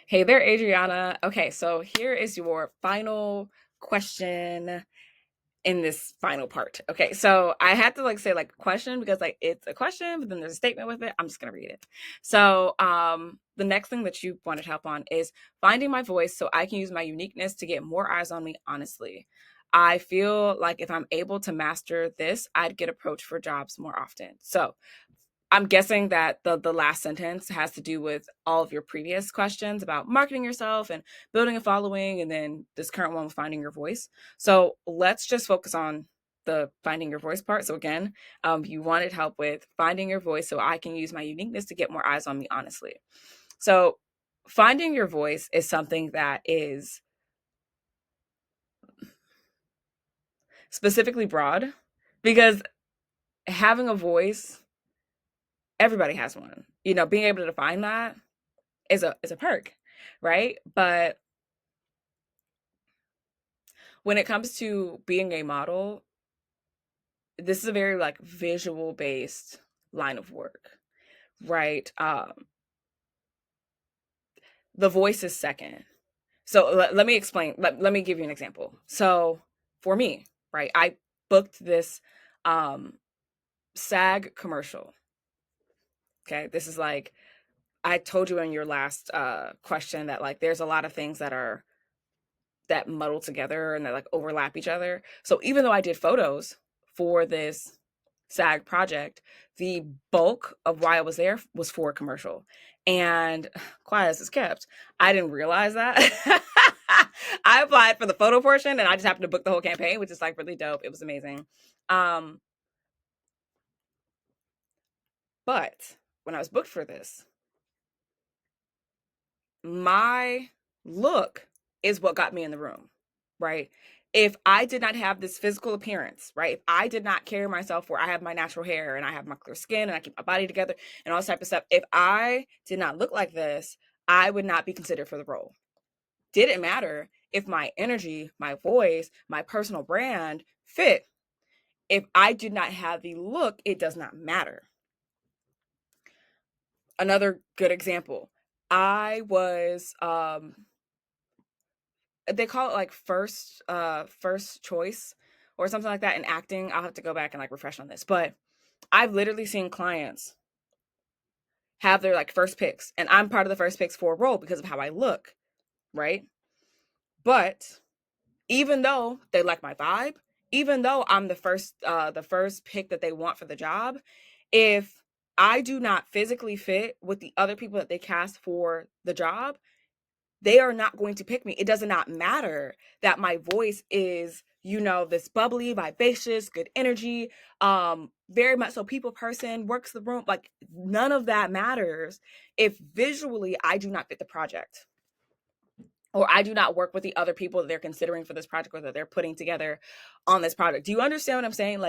Hey there, Adriana. Okay, so here is your final question in this final part. Okay, so I had to say question because it's a question, but then there's a statement with it. I'm just gonna read it. So the next thing that you wanted help on is finding my voice so I can use my uniqueness to get more eyes on me honestly. I feel like if I'm able to master this, I'd get approached for jobs more often. So I'm guessing that the last sentence has to do with all of your previous questions about marketing yourself and building a following, and then this current one with finding your voice. So let's just focus on the finding your voice part. So again, you wanted help with finding your voice so I can use my uniqueness to get more eyes on me honestly. So finding your voice is something that is specifically broad because having a voice, everybody has one. Being able to define that is a perk, right? But when it comes to being a model, this is a very visual based line of work, right? The voice is second. So let me explain. Let me give you an example. So for me, right, I booked this um SAG commercial. Okay, this is I told you in your last question that there's a lot of things that muddle together and that overlap each other. So even though I did photos for this SAG project, the bulk of why I was there was for a commercial. And quiet as it's kept, I didn't realize that. I applied for the photo portion and I just happened to book the whole campaign, which is really dope. It was amazing. Um, but when I was booked for this, my look is what got me in the room, right? If I did not have this physical appearance, right? If I did not carry myself where I have my natural hair and I have my clear skin and I keep my body together and all this type of stuff, if I did not look like this, I would not be considered for the role. Didn't matter if my energy, my voice, my personal brand fit. If I did not have the look, it does not matter. Another good example. I was they call it first choice or something like that in acting. I'll have to go back and refresh on this, but I've literally seen clients have their first picks, and I'm part of the first picks for a role because of how I look, right? But even though they like my vibe, even though I'm the first pick that they want for the job, if I do not physically fit with the other people that they cast for the job, they are not going to pick me. It does not matter that my voice is, this bubbly, vivacious, good energy, very much so people person, works the room. None of that matters if visually I do not fit the project or I do not work with the other people that they're considering for this project or that they're putting together on this project. Do you understand what I'm saying?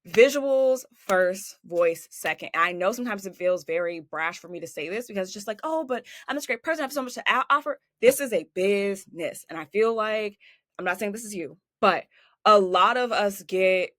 Visuals first, voice second. And I know sometimes it feels very brash for me to say this because it's just oh, but I'm this great person. I have so much to offer. This is a business. And I feel like, I'm not saying this is you, but a lot of us get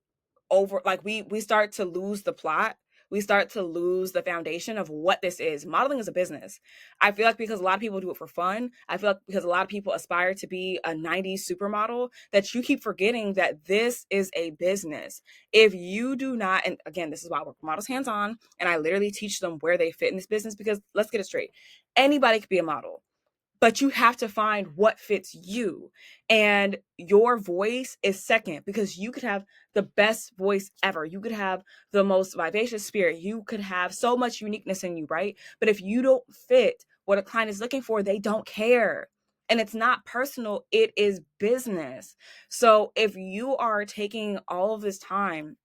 over, we start to lose the plot. We start to lose the foundation of what this is. Modeling is a business. I feel like because a lot of people do it for fun, I feel like because a lot of people aspire to be a 90s supermodel, that you keep forgetting that this is a business. If you do not, and again, this is why I work with models hands-on, and I literally teach them where they fit in this business, because let's get it straight. Anybody could be a model, but you have to find what fits you. And your voice is second, because you could have the best voice ever. You could have the most vivacious spirit. You could have so much uniqueness in you, right? But if you don't fit what a client is looking for, they don't care. And it's not personal, it is business. So if you are taking all of this time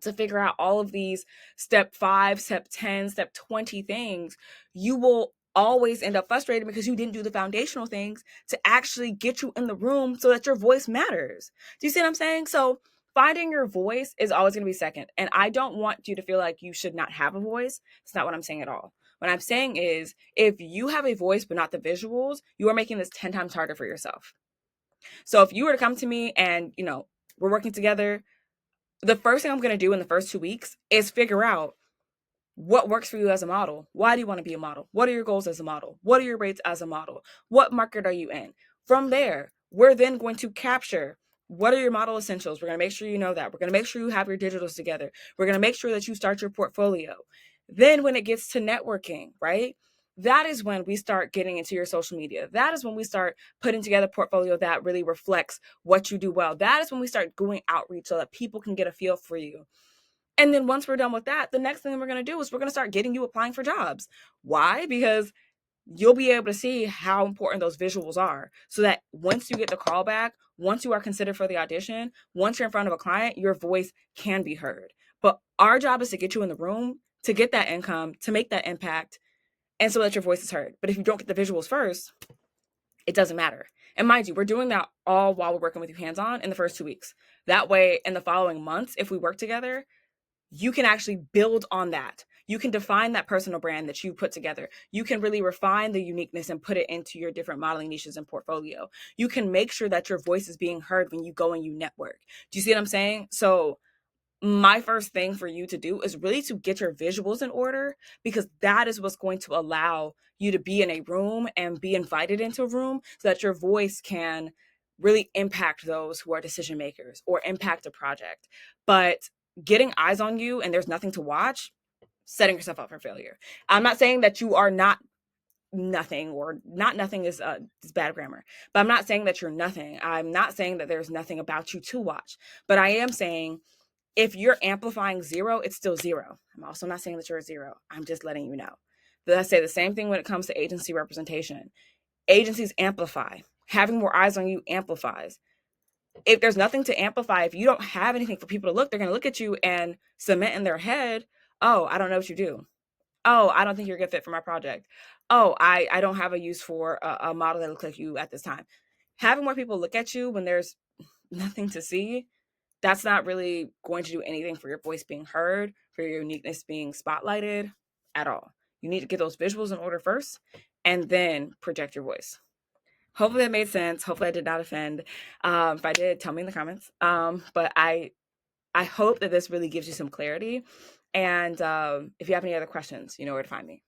to figure out all of these step 5, step 10, step 20 things, you will always end up frustrated because you didn't do the foundational things to actually get you in the room so that your voice matters. Do you see what I'm saying? So finding your voice is always going to be second. And I don't want you to feel like you should not have a voice. It's not what I'm saying at all. What I'm saying is, if you have a voice but not the visuals, you are making this 10 times harder for yourself. So if you were to come to me and, we're working together, the first thing I'm going to do in the first 2 weeks is figure out What works for you as a model? Why do you want to be a model? What are your goals as a model? What are your rates as a model? What market are you in? From there, we're then going to capture what are your model essentials. We're going to make sure you know that. We're going to make sure you have your digitals together. We're going to make sure that you start your portfolio. Then when it gets to networking, right? That is when we start getting into your social media. That is when we start putting together a portfolio that really reflects what you do well. That is when we start doing outreach so that people can get a feel for you. And then once we're done with that, the next thing we're going to do is we're going to start getting you applying for jobs. Why? Because you'll be able to see how important those visuals are so that once you get the call back, once you are considered for the audition, once you're in front of a client, your voice can be heard. But our job is to get you in the room, to get that income, to make that impact, and so that your voice is heard. But if you don't get the visuals first, it doesn't matter. And mind you, we're doing that all while we're working with you hands on in the first 2 weeks. That way, in the following months, if we work together, you can actually build on that. You can define that personal brand that you put together. You can really refine the uniqueness and put it into your different modeling niches and portfolio. You can make sure that your voice is being heard when you go and you network. Do you see what I'm saying? So my first thing for you to do is really to get your visuals in order, because that is what's going to allow you to be in a room and be invited into a room so that your voice can really impact those who are decision makers or impact a project. But getting eyes on you and there's nothing to watch, setting yourself up for failure. I'm not saying that you are not nothing, or not nothing is bad grammar, but I'm not saying that you're nothing. I'm not saying that there's nothing about you to watch, but I am saying if you're amplifying zero, it's still zero. I'm also not saying that you're a zero. I'm just letting you know. But I say the same thing when it comes to agency representation. Agencies amplify. Having more eyes on you amplifies. If there's nothing to amplify, if you don't have anything for people to look, they're going to look at you and cement in their head, oh, I don't know what you do. Oh, I don't think you're a good fit for my project. Oh, I don't have a use for a model that looks like you at this time. Having more people look at you when there's nothing to see, that's not really going to do anything for your voice being heard, for your uniqueness being spotlighted at all. You need to get those visuals in order first and then project your voice. Hopefully that made sense. Hopefully I did not offend. If I did, tell me in the comments. But I hope that this really gives you some clarity. And if you have any other questions, you know where to find me.